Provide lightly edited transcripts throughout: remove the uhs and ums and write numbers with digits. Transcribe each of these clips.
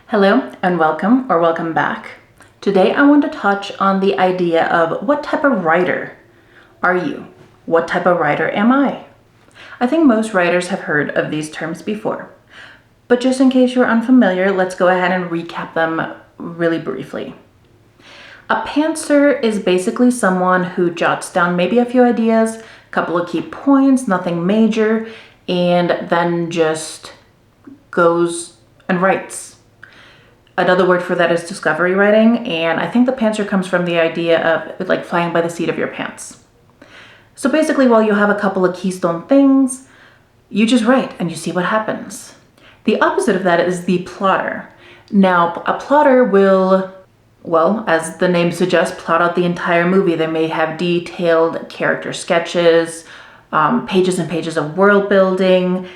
Hello and welcome back. Today I want to touch on the idea of what type of writer are you? What type of writer am I? I think most writers have heard of these terms before, but just in case you're unfamiliar, let's go ahead and recap them really briefly. A pantser is basically someone who jots down maybe a few ideas, a couple of key points, nothing major, and then just goes and writes. Another word for that is discovery writing, and I think the pantser comes from the idea of like flying by the seat of your pants. So basically, while you have a couple of keystone things, you just write and you see what happens. The opposite of that is the plotter. Now, a plotter will, well, as the name suggests, plot out the entire movie. They may have detailed character sketches, pages and pages of world building,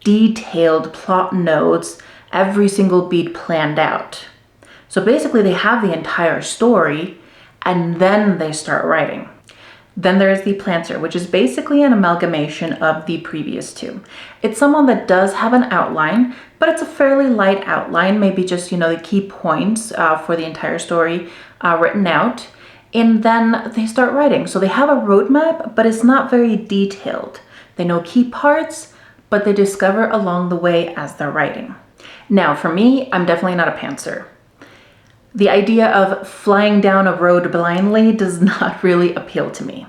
detailed plot notes, every single beat planned out. So basically they have the entire story and then they start writing. Then there's the pantser, which is basically an amalgamation of the previous two. It's someone that does have an outline, but it's a fairly light outline, maybe just, the key points for the entire story written out. And then they start writing. So they have a roadmap, but it's not very detailed. They know key parts, but they discover along the way as they're writing. Now, for me, I'm definitely not a pantser. The idea of flying down a road blindly does not really appeal to me.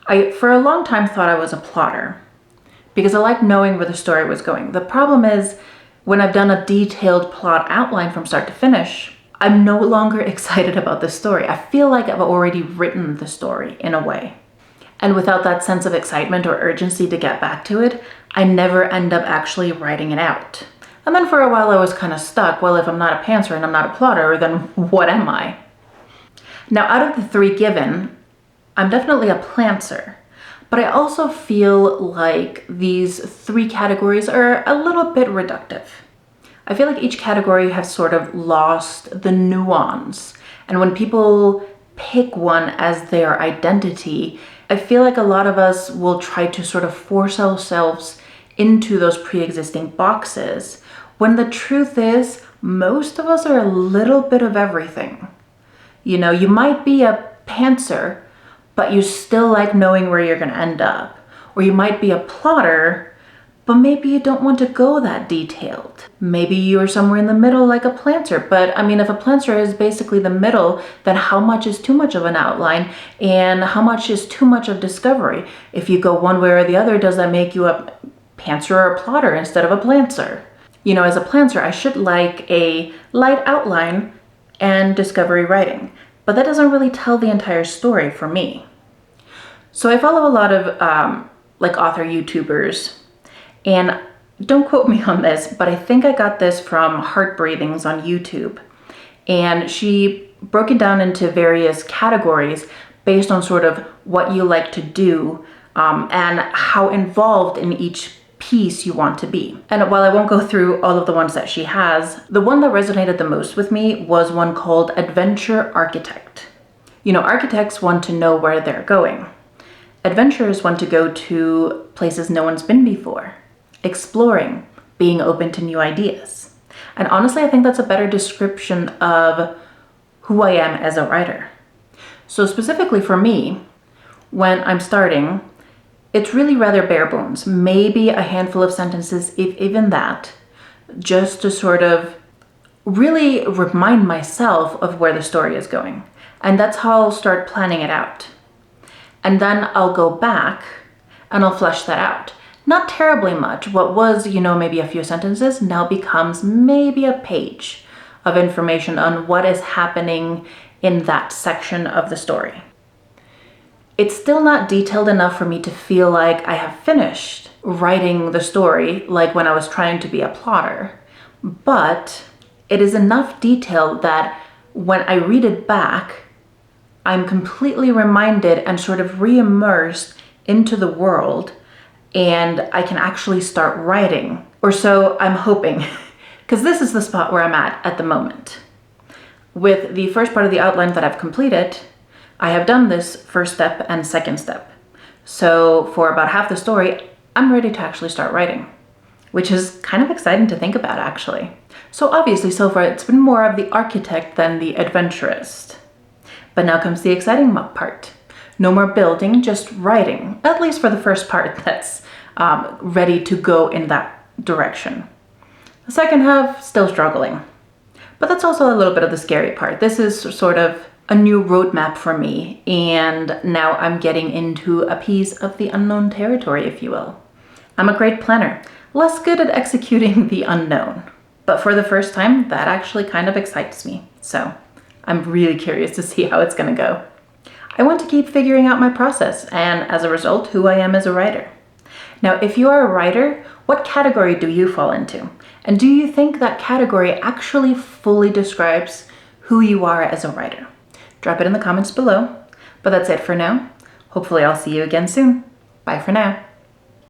I, for a long time, thought I was a plotter because I like knowing where the story was going. The problem is, when I've done a detailed plot outline from start to finish, I'm no longer excited about the story. I feel like I've already written the story in a way. And without that sense of excitement or urgency to get back to it, I never end up actually writing it out. And then for a while I was kind of stuck. Well, if I'm not a pantser and I'm not a plotter, then what am I? Now, out of the three given, I'm definitely a pantser. But I also feel like these three categories are a little bit reductive. I feel like each category has sort of lost the nuance. And when people pick one as their identity, I feel like a lot of us will try to sort of force ourselves into those pre-existing boxes, when the truth is most of us are a little bit of everything. You might be a pantser, but you still like knowing where you're going to end up. Or you might be a plotter, but maybe you don't want to go that detailed. Maybe you're somewhere in the middle like a pantser, but if a pantser is basically the middle, then how much is too much of an outline and how much is too much of discovery? If you go one way or the other, does that make you a pantser or a plotter instead of a pantser? As a pantser, I should like a light outline and discovery writing, but that doesn't really tell the entire story for me. So I follow a lot of author YouTubers, and don't quote me on this, but I think I got this from Heart Breathings on YouTube. And she broke it down into various categories based on sort of what you like to do and how involved in each piece you want to be. And while I won't go through all of the ones that she has, the one that resonated the most with me was one called Adventure Architect. Architects want to know where they're going. Adventurers want to go to places no one's been before, exploring, being open to new ideas. And honestly, I think that's a better description of who I am as a writer. So specifically for me, when I'm starting, it's really rather bare bones, maybe a handful of sentences, if even that, just to sort of really remind myself of where the story is going. And that's how I'll start planning it out. And then I'll go back and I'll flesh that out. Not terribly much. What was, maybe a few sentences now becomes maybe a page of information on what is happening in that section of the story. It's still not detailed enough for me to feel like I have finished writing the story like when I was trying to be a plotter, but it is enough detail that when I read it back, I'm completely reminded and sort of re-immersed into the world, and I can actually start writing. Or so I'm hoping, because this is the spot where I'm at the moment. With the first part of the outline that I've completed, I have done this first step and second step. So for about half the story, I'm ready to actually start writing, which is kind of exciting to think about, actually. So obviously, so far, it's been more of the architect than the adventurist. But now comes the exciting part. No more building, just writing, at least for the first part that's ready to go in that direction. The second half, still struggling. But that's also a little bit of the scary part. This is sort of a new roadmap for me, and now I'm getting into a piece of the unknown territory, if you will. I'm a great planner, less good at executing the unknown. But for the first time, that actually kind of excites me. So I'm really curious to see how it's gonna go. I want to keep figuring out my process, and as a result, who I am as a writer. Now, if you are a writer, what category do you fall into? And do you think that category actually fully describes who you are as a writer? Drop it in the comments below. But that's it for now. Hopefully I'll see you again soon. Bye for now.